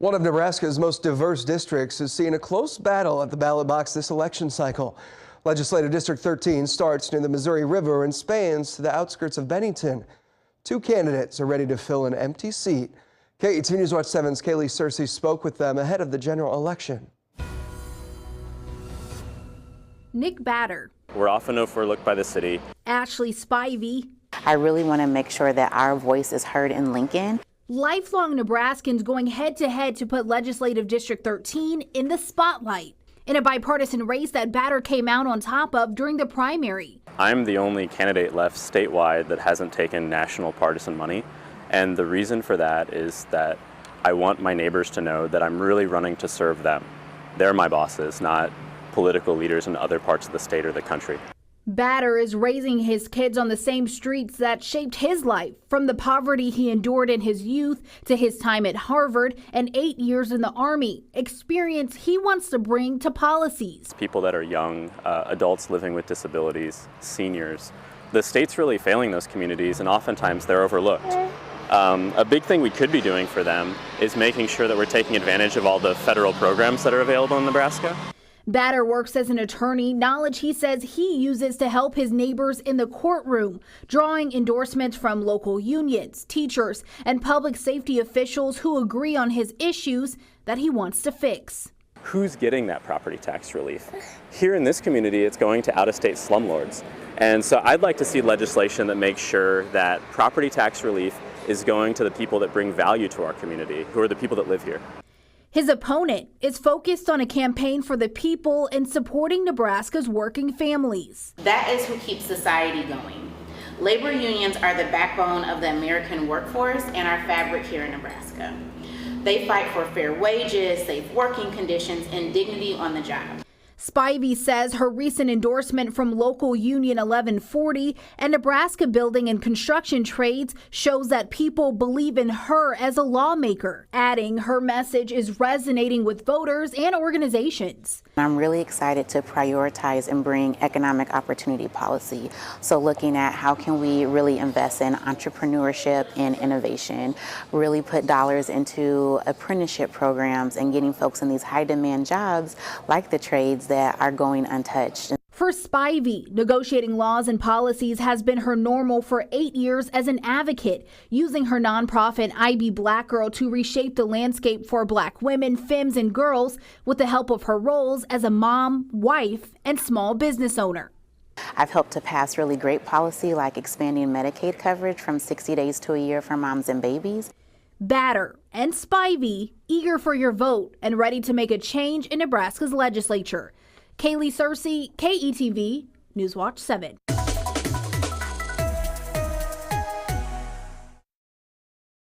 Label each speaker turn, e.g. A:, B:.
A: One of Nebraska's most diverse districts is seeing a close battle at the ballot box this election cycle. Legislative District 13 starts near the Missouri River and spans to the outskirts of Bennington. Two candidates are ready to fill an empty seat. KET News Watch 7's Kaylee Searcy spoke with them ahead of the general election.
B: Nick Batter.
C: We're often overlooked by the city.
B: Ashley Spivey.
D: I really want to make sure that our voice is heard in Lincoln.
B: Lifelong Nebraskans going head to head to put Legislative District 13 in the spotlight in a bipartisan race that Batter came out on top of during the primary.
C: I'm the only candidate left statewide that hasn't taken national partisan money. And the reason for that is that I want my neighbors to know that I'm really running to serve them. They're my bosses, not political leaders in other parts of the state or the country.
B: Batter is raising his kids on the same streets that shaped his life, from the poverty he endured in his youth to his time at Harvard and 8 years in the Army, experience he wants to bring to policies.
C: People that are young, adults living with disabilities, seniors. The state's really failing those communities, and oftentimes they're overlooked. A big thing we could be doing for them is making sure that we're taking advantage of all the federal programs that are available in Nebraska.
B: Batter works as an attorney, knowledge he says he uses to help his neighbors in the courtroom, drawing endorsements from local unions, teachers, and public safety officials who agree on his issues that he wants to fix.
C: Who's getting that property tax relief? Here in this community, it's going to out-of-state slumlords. And so I'd like to see legislation that makes sure that property tax relief is going to the people that bring value to our community, who are the people that live here.
B: His opponent is focused on a campaign for the people and supporting Nebraska's working families.
E: That is who keeps society going. Labor unions are the backbone of the American workforce and our fabric here in Nebraska. They fight for fair wages, safe working conditions, and dignity on the job.
B: Spivey says her recent endorsement from local union 1140 and Nebraska Building and Construction Trades shows that people believe in her as a lawmaker, adding her message is resonating with voters and organizations.
D: I'm really excited to prioritize and bring economic opportunity policy. So looking at how can we really invest in entrepreneurship and innovation, really put dollars into apprenticeship programs and getting folks in these high demand jobs like the trades that are going untouched.
B: For Spivey, negotiating laws and policies has been her normal for 8 years as an advocate, using her nonprofit I Be Black Girl to reshape the landscape for Black women, femmes, and girls with the help of her roles as a mom, wife, and small business owner.
D: I've helped to pass really great policy like expanding Medicaid coverage from 60 days to a year for moms and babies.
B: Batter and Spivey eager for your vote and ready to make a change in Nebraska's legislature. Kaylee Searcy, KETV, Newswatch 7.